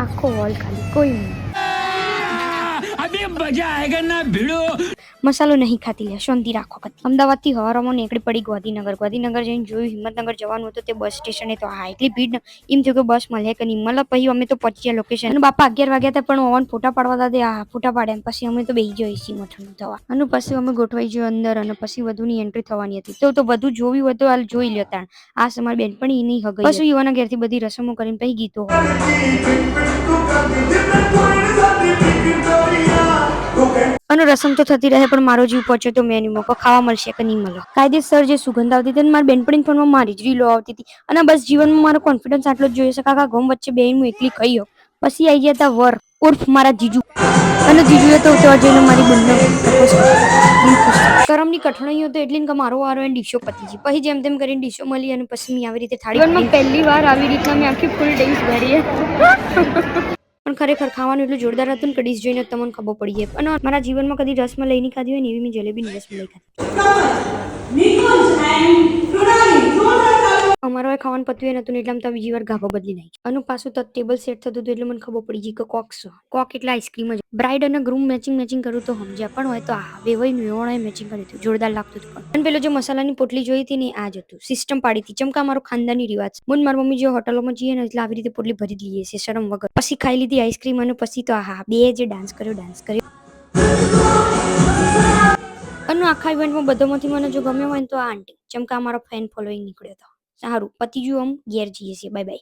આખો હોલ ખાલી, કોઈ નહીં. अभी मजा आएगा ना भिड़ो. મસાલો નહીં ખાતી લે, શાંતિ રાખો. અમદાવાદથી હવારમાં નીકળી પડી ગાંધીનગર જઈને જોયું હિંમતનગર જવાનું હતું તે બસ સ્ટેશને તો હા એટલી ભીડ એમ થયું કે બસ મળે કે નહીં મળે. પછી અમે તો પહોંચ્યા લોકેશન અને બાપા 11 વાગ્યા હતા પણ ઓવન ફોટા પાડવા હતા. આ ફોટા પાડ્યા પછી અમે તો બેસી જઈએ એસી મઠનું થવા અને પછી અમે ગોઠવાઈ ગયો અંદર અને પછી વધુની એન્ટ્રી થવાની હતી તો બધું જોયું હોય તો હાલ જોઈ લેતા. આ સમાર બેન પણ એની હગઈ પછી યુવાના ઘેરથી બધી રસમો કરીને પછી ગીતો અને રસમ તો થતી રહે પણ મારો જીવ પહોંચ્યો તો મેન્યુ મોકો ખાવા મળશે કે નહીં મળે. કાયદેસર જે સુગંધ આવતી હતી મારી બેનપણી ફોનમાં મારી જ રીલો આવતી હતી અને બસ જીવનમાં મારો કોન્ફિડન્સ આટલો જ જોઈએ છે. કાકા ગમ વચ્ચે બે હું એકલી ખાઈ પછી આવી ગયા હતા વર ઉર્ફ મારા જીજુ અને જીજુએ તો ત્યાં જઈને મારી બંને કરમની કઠણાઈઓ તો એટલી કે મારો વારો એને ડીશો પતી ગઈ. પછી જેમ તેમ કરીને ડીશો મળી અને પછી મેં આવી રીતે થાળી પહેલી વાર આવી રીતના મેં આખી ફૂલ ડીશ ભરી પણ ખરેખર ખાવાનું એટલું જોરદાર હતું ને કે ડીશ જોઈને તમને ખબર પડી જાય. અને મારા જીવનમાં કદી રસમલાઈ નહીં ખાધી હોય ને એવી મેં જલેબી રસમલાઈ ખાધી. અમારો ખાવાનું પત્યું નતું એટલે તો બીજી વાર ગાભો બદલી નાખી અને પાછું તો ટેબલ સેટ થતું હતું એટલે મને ખબર પડી ગઈ કે કોક એટલે આઈસ્ક્રીમ જ. બ્રાઇડ અને ગ્રૂમ મેચિંગ કરું તો સમજ્યા પણ હોય તો આ વેવાય મેચિંગ કર્યું હતું જોરદાર લાગતું હતું. અને પેલો જે મસાલાની પોટલી જોઈ હતી ને આ જ હતું. સિસ્ટમ પાડી હતી ચમકા મારો ખાનદાની રિવાજ. મને મારી મમ્મી જો હોટલોમાં જઈએ ને એટલે આવી રીતે પોટલી ભરી લઈએ છે શરમ વગર. પછી ખાઈ લીધી આઈસ્ક્રીમ અને પછી તો આહા બે જે ડાન્સ કર્યો અને આખા ઇવેન્ટમાં બધામાંથી મને જો ગમ્યો હોય ને તો આ આંટી ચમકા મારો ફેન ફોલોઈંગ નીકળ્યો હતો. સારું પતિ જો આમ ઘેર જઈએ છીએ. Bye bye.